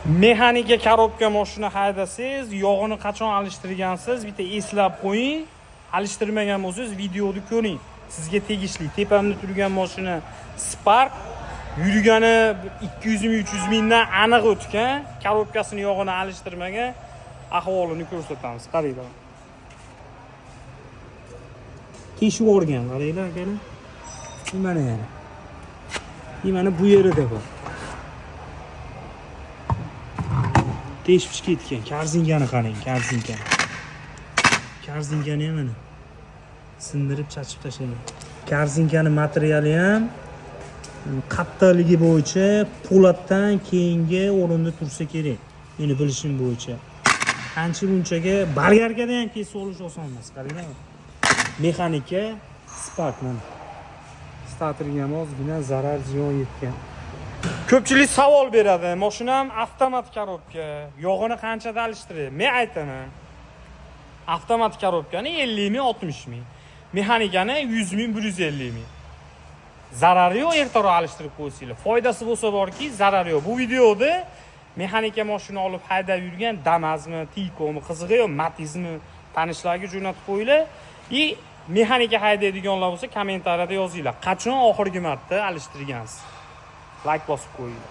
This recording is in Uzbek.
Mexanika korobka mashina haydasangiz, yog'ini qachon alishtirgansiz, bitta eslab qo'ying. Alishtirmagan bo'lsangiz, videoni ko'ring. Sizga tegishli. Tepamda turgan mashina Spark yurgani 200-300 mingdan aniq o'tgan. Korobkasini yog'ini alishtirmagan. Ahvolini ko'rsatamiz. Qaranglar. Teshib o'rgan, qaranglar akalar. Mana yana. Mana bu yerida bor. Teshib ketgan. Karzingani qarang, karzingani. Karzingani ham mana sindirib chachib tashlagan. Karzingani materiali ham qattiqligi bo'yicha po'latdan keyingi o'rinda tursa kerak. Meni bilishim bo'yicha. Qancha bunchaga bargarkada ham kesib olish oson emas, qaranglar. Mexanika Spark mana. Starterga ham ozgina zarar ziyon yetgan. Ko'pchilik savol beradi. Mashinam avtomat korobka. Yog'ini qanchada alishtiradi? Men aytaman. Avtomat korobkani 50 ming, 60 ming. Mexanikani 100 ming, 150 ming. Zarari yo'q, ertaroq alishtirib qo'ysanglar. Foydasi bo'lsa borki, zarari yo'q. Bu videoda mexanika mashina olib haydab yurgan Damazmi, Tikomi, qizig'i yo'q, Matizmi tanishlarga jo'natib qo'yinglar. Mexanika haydaydiganlar bo'lsa kommentariyada yozinglar. Qachon oxirgi marta alishtirgansiz? Like bosib qo'ying.